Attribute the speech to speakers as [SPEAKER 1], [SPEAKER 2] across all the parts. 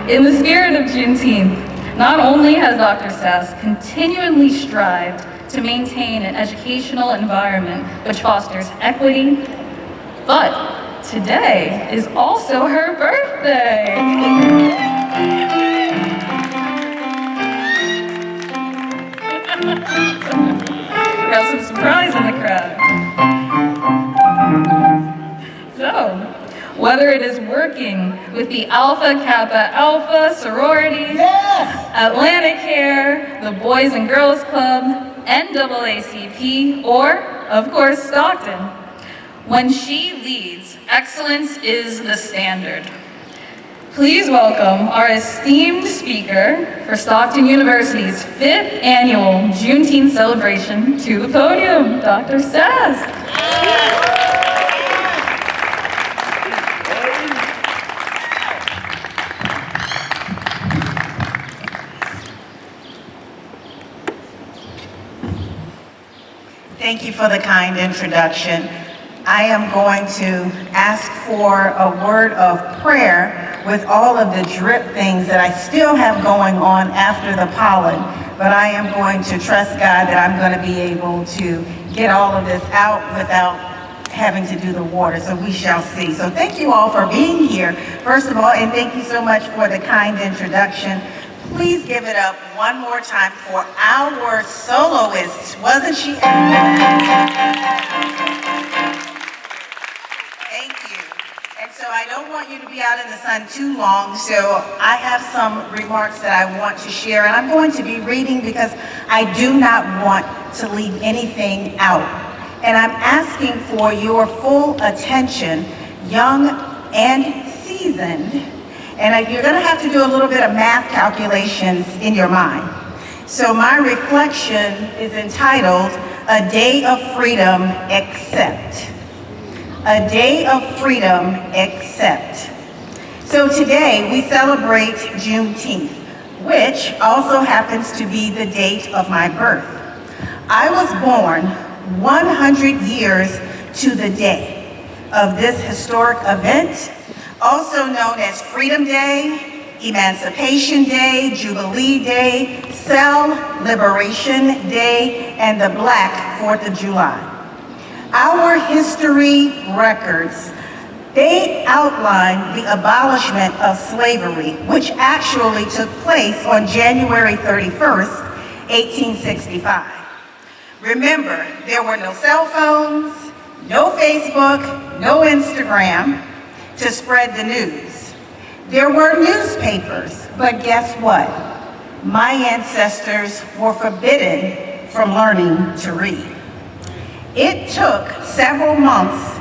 [SPEAKER 1] In the spirit of Juneteenth, not only has Dr. Sass continually strived to maintain an educational environment which fosters equity, but today is also her birthday. We got some surprise in the crowd. So, whether it is working with the Alpha Kappa Alpha sorority, Atlanticare, the Boys and Girls Club, NAACP, or, of course, Stockton, when she leads, excellence is the standard. Please welcome our esteemed speaker for Stockton University's 5th annual Juneteenth celebration to the podium, Dr. Sass.
[SPEAKER 2] Thank you for the kind introduction. I am going to ask for a word of prayer with all of the drip things that I still have going on after the pollen, but I am going to trust God that I'm going to be able to get all of this out without having to do the water, so we shall see. So thank you all for being here, first of all, and thank you so much for the kind introduction. Please give it up one more time for our soloist. Wasn't she? Thank you. And so I don't want you to be out in the sun too long, so I have some remarks that I want to share, and I'm going to be reading because I do not want to leave anything out. And I'm asking for your full attention, young and seasoned. And you're going to have to do a little bit of math calculations in your mind. So my reflection is entitled, A Day of Freedom Except. A Day of Freedom Except. So today we celebrate Juneteenth, which also happens to be the date of my birth. I was born 100 years to the day of this historic event, also known as Freedom Day, Emancipation Day, Jubilee Day, Cell Liberation Day, and the Black 4th of July. Our history records, they outline the abolishment of slavery, which actually took place on January 31st, 1865. Remember, there were no cell phones, no Facebook, no Instagram to spread the news. There were newspapers, but guess what? My ancestors were forbidden from learning to read. It took several months,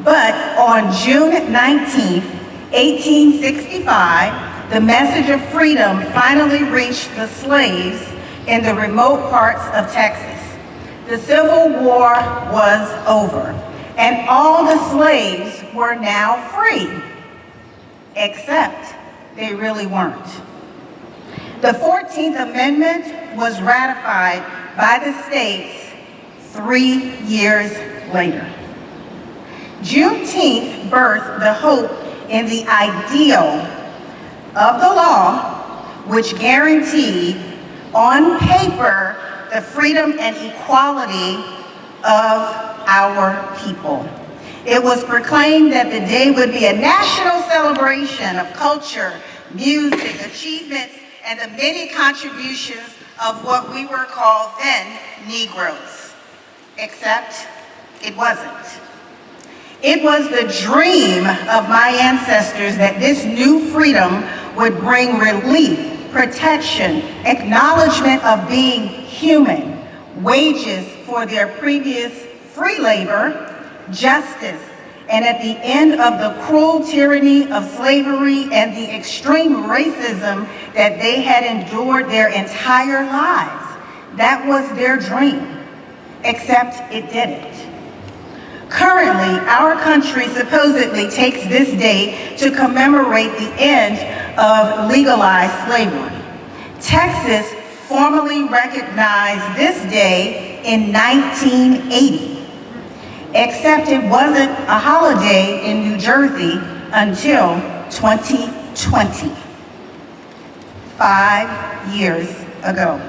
[SPEAKER 2] but on June 19th, 1865, the message of freedom finally reached the slaves in the remote parts of Texas. The Civil War was over, and all the slaves were now free, except they really weren't. The 14th Amendment was ratified by the states 3 years later. Juneteenth birthed the hope in the ideal of the law, which guaranteed on paper the freedom and equality of our people. It was proclaimed that the day would be a national celebration of culture, music, achievements, and the many contributions of what we were called then Negroes. Except it wasn't. It was the dream of my ancestors that this new freedom would bring relief, protection, acknowledgement of being human, wages for their previous free labor, justice, and at the end of the cruel tyranny of slavery and the extreme racism that they had endured their entire lives. That was their dream, except it didn't. Currently, our country supposedly takes this day to commemorate the end of legalized slavery. Texas formally recognized this day in 1980, except it wasn't a holiday in New Jersey until 2020. 5 years ago.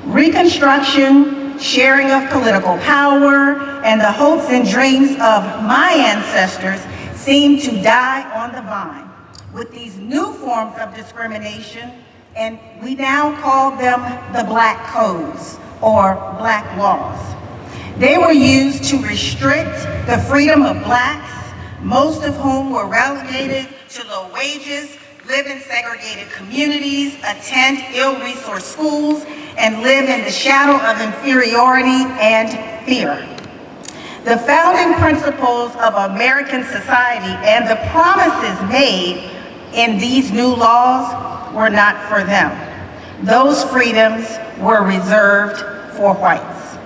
[SPEAKER 2] Reconstruction, sharing of political power, and the hopes and dreams of my ancestors seem to die on the vine with these new forms of discrimination, and we now call them the Black Codes or Black laws. They were used to restrict the freedom of Blacks, most of whom were relegated to low wages, live in segregated communities, attend ill-resourced schools, and live in the shadow of inferiority and fear. The founding principles of American society and the promises made in these new laws were not for them. Those freedoms were reserved for whites.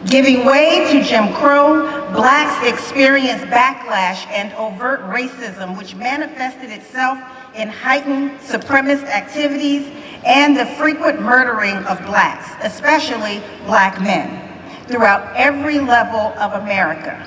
[SPEAKER 2] Giving way to Jim Crow, Blacks experienced backlash and overt racism, which manifested itself in heightened supremacist activities and the frequent murdering of Blacks, especially Black men, throughout every level of America.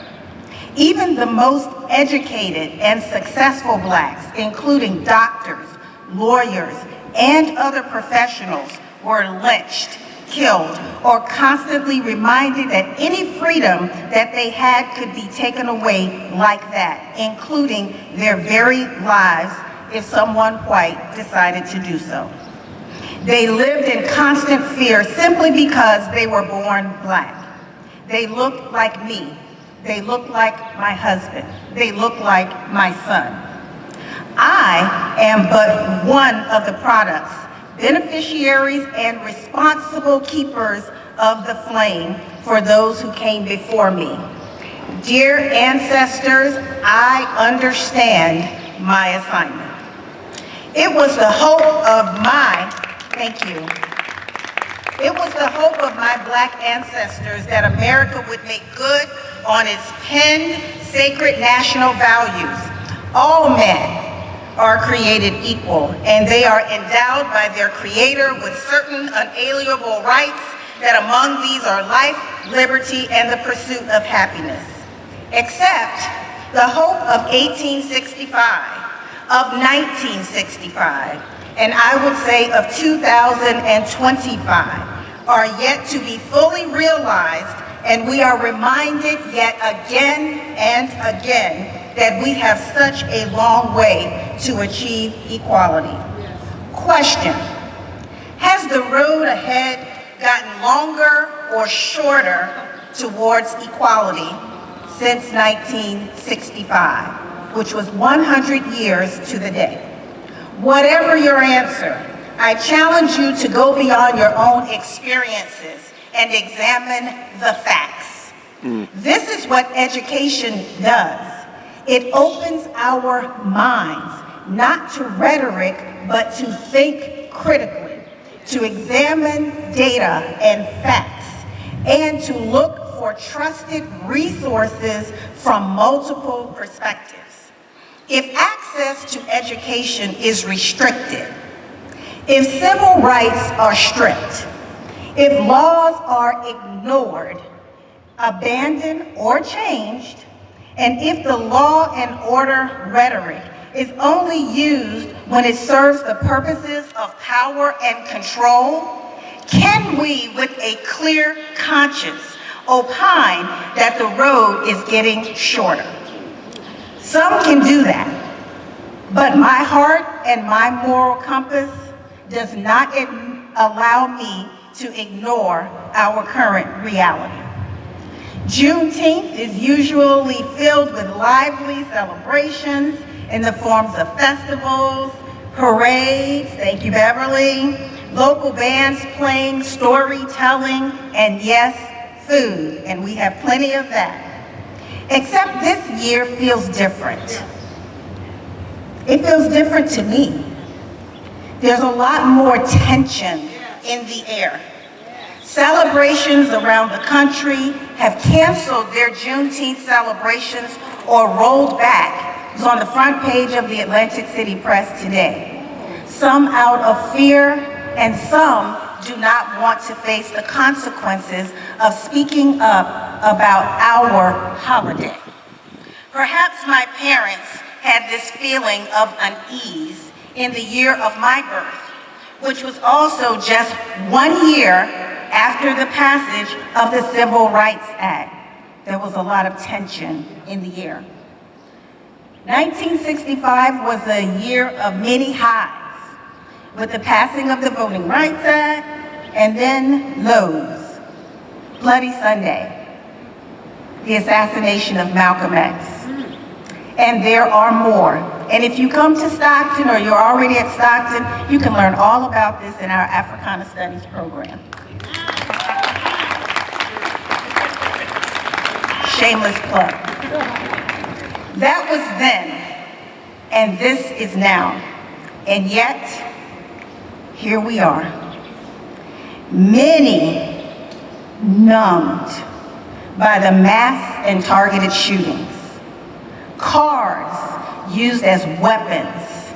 [SPEAKER 2] Even the most educated and successful Blacks, including doctors, lawyers, and other professionals, were lynched, killed, or constantly reminded that any freedom that they had could be taken away like that, including their very lives if someone white decided to do so. They lived in constant fear simply because they were born Black. They looked like me. They looked like my husband. They looked like my son. I am but one of the products, beneficiaries and responsible keepers of the flame for those who came before me. Dear ancestors, I understand my assignment. It was the hope of my, thank you. It was the hope of my Black ancestors that America would make good on its penned sacred national values. All men are created equal, and they are endowed by their Creator with certain unalienable rights, that among these are life, liberty, and the pursuit of happiness. Except the hope of 1865, of 1965, and I would say of 2025, are yet to be fully realized, and we are reminded yet again and again that we have such a long way to achieve equality. Question: has the road ahead gotten longer or shorter towards equality since 1965, which was 100 years to the day? Whatever your answer, I challenge you to go beyond your own experiences and examine the facts. This is what education does. It opens our minds, not to rhetoric, but to think critically, to examine data and facts, and to look for trusted resources from multiple perspectives. If access to education is restricted, if civil rights are stripped, if laws are ignored, abandoned, or changed, and if the law and order rhetoric is only used when it serves the purposes of power and control, can we, with a clear conscience, opine that the road is getting shorter? Some can do that, but my heart and my moral compass does not allow me to ignore our current reality. Juneteenth is usually filled with lively celebrations in the forms of festivals, parades, thank you Beverly, local bands playing, storytelling, and yes, food, and we have plenty of that. Except this year feels different. It feels different to me. There's a lot more tension in the air. Celebrations around the country have canceled their Juneteenth celebrations or rolled back. It was on the front page of the Atlantic City Press today. Some out of fear, and some do not want to face the consequences of speaking up about our holiday. Perhaps my parents had this feeling of unease in the year of my birth, which was also just 1 year after the passage of the Civil Rights Act. There was a lot of tension in the year. 1965 was a year of many highs, with the passing of the Voting Rights Act, and then lows. Bloody Sunday, the assassination of Malcolm X. And there are more. And if you come to Stockton or you're already at Stockton, you can learn all about this in our Africana Studies program. Shameless plug. That was then, and this is now. And yet, here we are. Many numbed by the mass and targeted shootings. Cars used as weapons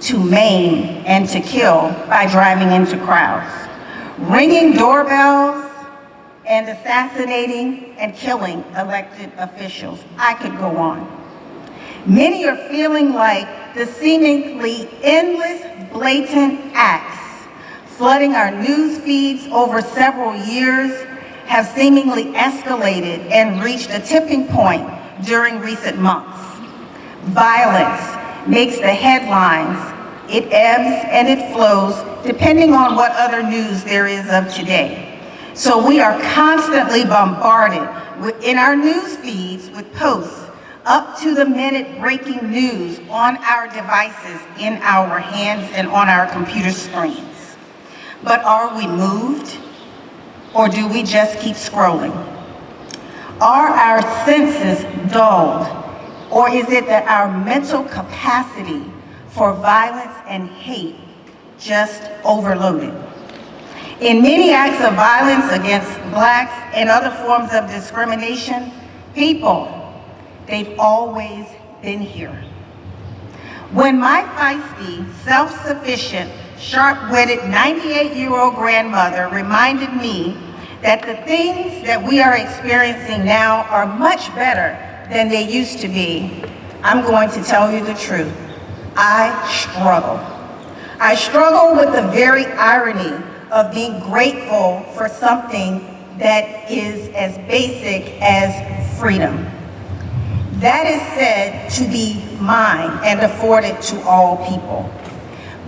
[SPEAKER 2] to maim and to kill by driving into crowds. Ringing doorbells and assassinating and killing elected officials. I could go on. Many are feeling like the seemingly endless, blatant acts flooding our news feeds over several years have seemingly escalated and reached a tipping point during recent months. Violence makes the headlines. It ebbs and it flows depending on what other news there is of today. So we are constantly bombarded in our news feeds with posts up-to-the-minute breaking news on our devices, in our hands, and on our computer screens. But are we moved, or do we just keep scrolling? Are our senses dulled, or is it that our mental capacity for violence and hate just overloaded? In many acts of violence against Blacks and other forms of discrimination, people, they've always been here. When my feisty, self-sufficient, sharp-witted 98-year-old grandmother reminded me that the things that we are experiencing now are much better than they used to be, I'm going to tell you the truth. I struggle. I struggle with the very irony of being grateful for something that is as basic as freedom. That is said to be mine and afforded to all people.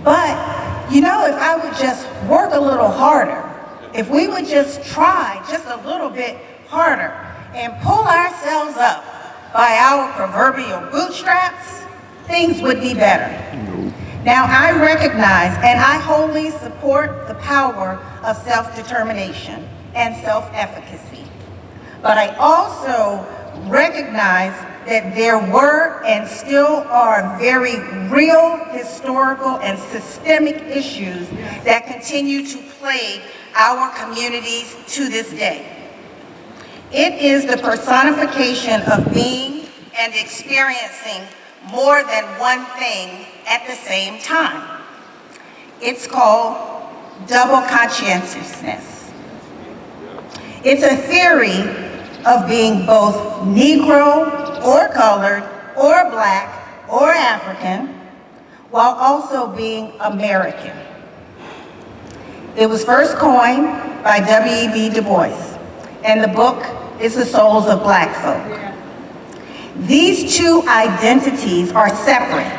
[SPEAKER 2] But, you know, if I would just work a little harder, if we would just try just a little bit harder and pull ourselves up by our proverbial bootstraps, things would be better. Now, I recognize and I wholly support the power of self-determination and self-efficacy. But I also recognize that there were and still are very real historical and systemic issues that continue to plague our communities to this day. It is the personification of being and experiencing more than one thing at the same time. It's called double conscientiousness. It's a theory of being both Negro or colored or Black or African while also being American. It was first coined by W.E.B. Du Bois, and the book is The Souls of Black Folk. These two identities are separate,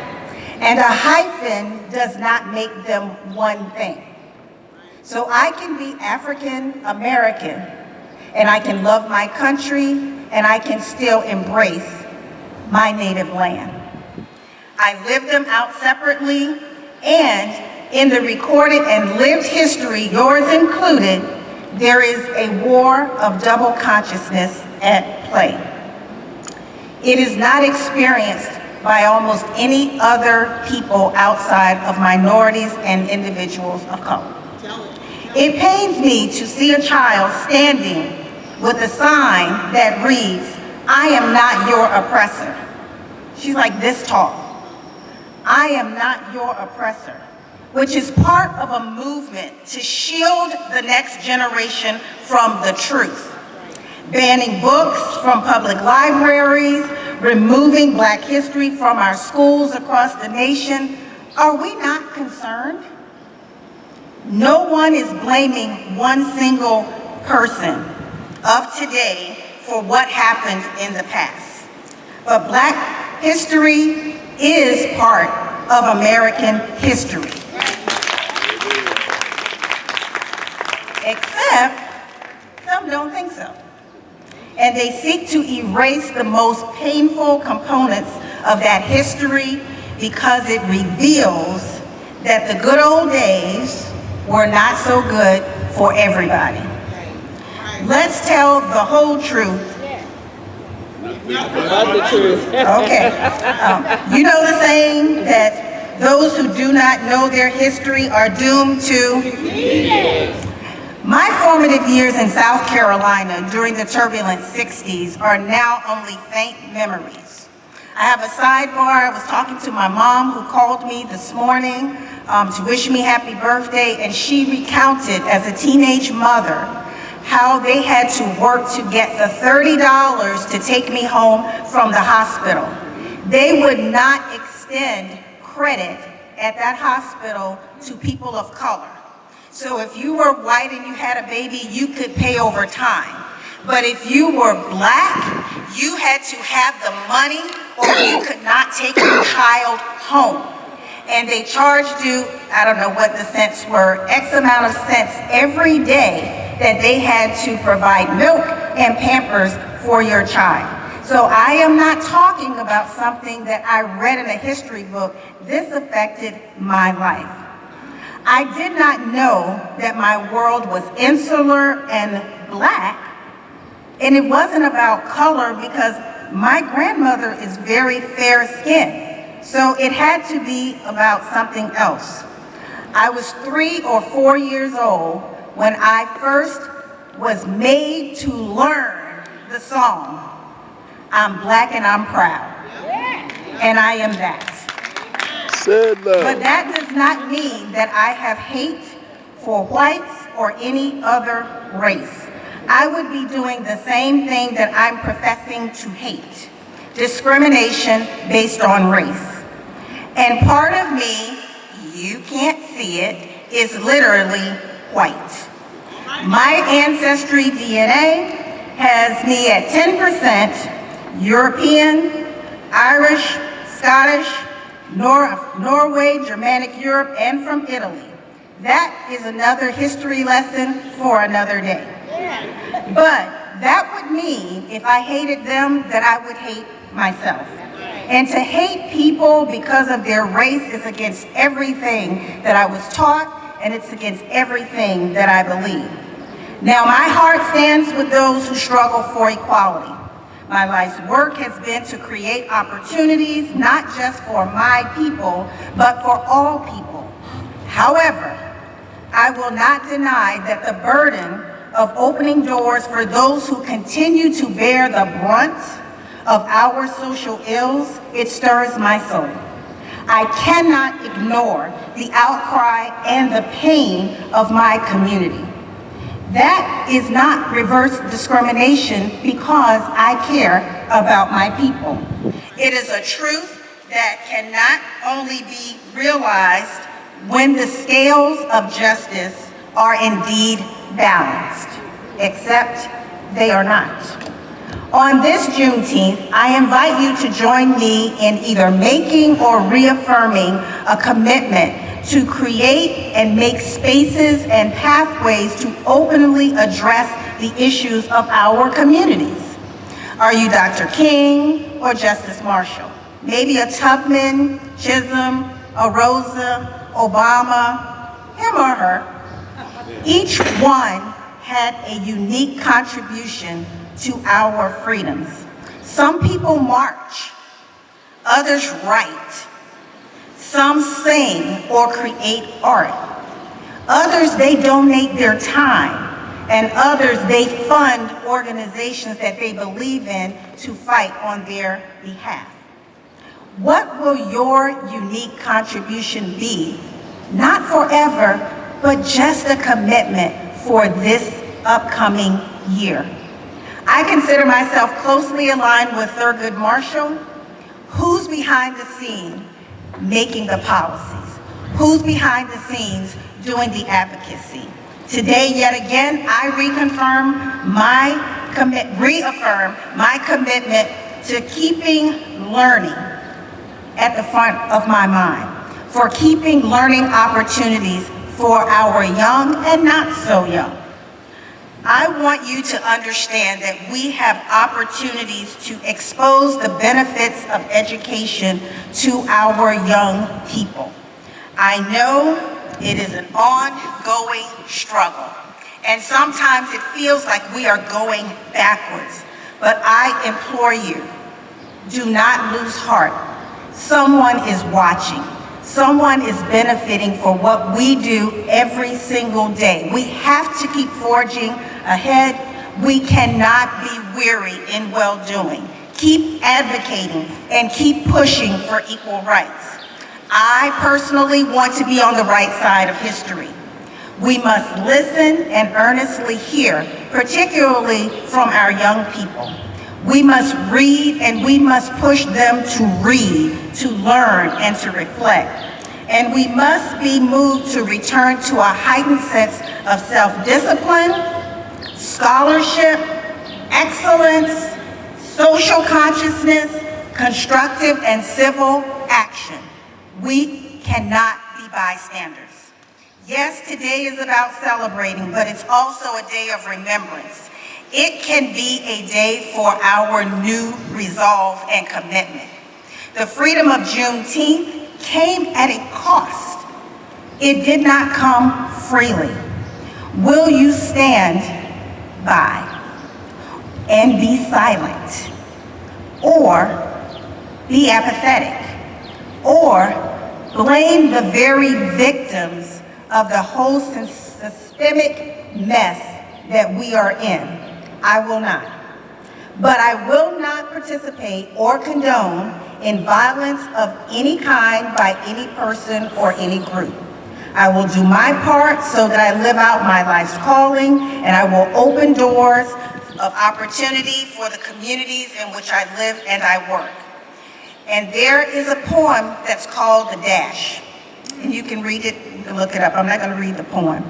[SPEAKER 2] and a hyphen does not make them one thing. So I can be African American, and I can love my country, and I can still embrace my native land. I live them out separately, and in the recorded and lived history, yours included, there is a war of double consciousness at play. It is not experienced by almost any other people outside of minorities and individuals of color. It pains me to see a child standing with a sign that reads, "I am not your oppressor." She's like this tall. "I am not your oppressor," which is part of a movement to shield the next generation from the truth. Banning books from public libraries, removing Black history from our schools across the nation, Are we not concerned? No one is blaming one single person of today for what happened in the past. But Black history is part of American history. Except some don't think so. And they seek to erase the most painful components of that history because it reveals that the good old days were not so good for everybody. Let's tell the whole truth.
[SPEAKER 3] Not the truth.
[SPEAKER 2] Okay. You know the saying that those who do not know their history are doomed to? My formative years in South Carolina during the turbulent 60s are now only faint memories. I have a sidebar. I was talking to my mom who called me this morning to wish me happy birthday, and she recounted as a teenage mother how they had to work to get the $30 to take me home from the hospital. They would not extend credit at that hospital to people of color. So if you were white and you had a baby, you could pay over time. But if you were Black, you had to have the money or you could not take your child home. And they charged you, I don't know what the cents were, X amount of cents every day that they had to provide milk and Pampers for your child. So I am not talking about something that I read in a history book. This affected my life. I did not know that my world was insular and Black, and it wasn't about color because my grandmother is very fair-skinned, so it had to be about something else. I was 3 or 4 years old when I first was made to learn the song, "I'm Black and I'm proud," and I am that. But that does not mean that I have hate for whites or any other race. I would be doing the same thing that I'm professing to hate: discrimination based on race. And part of me, you can't see it, is literally white. My ancestry DNA has me at 10% European, Irish, Scottish, Norway, Germanic Europe, and from Italy. That is another history lesson for another day. But that would mean if I hated them that I would hate myself. And to hate people because of their race is against everything that I was taught, and it's against everything that I believe. Now, my heart stands with those who struggle for equality. My life's work has been to create opportunities, not just for my people, but for all people. However, I will not deny that the burden of opening doors for those who continue to bear the brunt of our social ills, it stirs my soul. I cannot ignore the outcry and the pain of my community. That is not reverse discrimination because I care about my people. It is a truth that cannot only be realized when the scales of justice are indeed balanced, except they are not. On this Juneteenth, I invite you to join me in either making or reaffirming a commitment to create and make spaces and pathways to openly address the issues of our communities. Are you Dr. King or Justice Marshall? Maybe a Tubman, Chisholm, a Rosa, Obama, him or her. Each one had a unique contribution to our freedoms. Some people march, others write. Some sing or create art. Others, they donate their time. And others, they fund organizations that they believe in to fight on their behalf. What will your unique contribution be? Not forever, but just a commitment for this upcoming year. I consider myself closely aligned with Thurgood Marshall, who's behind the scene making the policies. Who's behind the scenes doing the advocacy? Today, yet again, I reaffirm my commitment to keeping learning at the front of my mind, for keeping learning opportunities for our young and not so young. I want you to understand that we have opportunities to expose the benefits of education to our young people. I know it is an ongoing struggle, and sometimes it feels like we are going backwards, but I implore you, do not lose heart. Someone is watching. Someone is benefiting for what we do every single day. We have to keep forging ahead. We cannot be weary in well-doing. Keep advocating and keep pushing for equal rights. I personally want to be on the right side of history. We must listen and earnestly hear, particularly from our young people. We must read and we must push them to read, to learn, and to reflect. And we must be moved to return to a heightened sense of self-discipline, scholarship, excellence, social consciousness, constructive and civil action. We cannot be bystanders. Yes, today is about celebrating, but it's also a day of remembrance. It can be a day for our new resolve and commitment. The freedom of Juneteenth came at a cost. It did not come freely. Will you stand by and be silent, or be apathetic, or blame the very victims of the whole systemic mess that we are in? I will not. But I will not participate or condone in violence of any kind by any person or any group. I will do my part so that I live out my life's calling, and I will open doors of opportunity for the communities in which I live and I work. And there is a poem that's called The Dash. And you can read it, you can look it up. I'm not going to read the poem.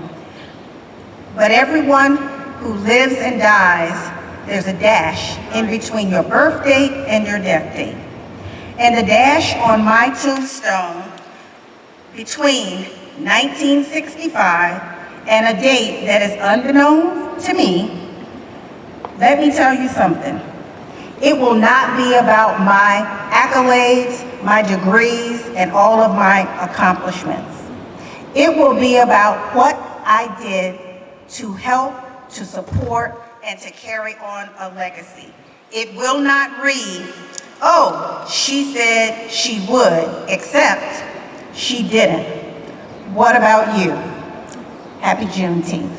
[SPEAKER 2] But everyone who lives and dies, there's a dash in between your birth date and your death date. And the dash on my tombstone between 1965 and a date that is unbeknown to me, let me tell you something. It will not be about my accolades, my degrees, and all of my accomplishments. It will be about what I did to help, to support, and to carry on a legacy. It will not read, oh, she said she would, except she didn't. What about you? Happy Juneteenth.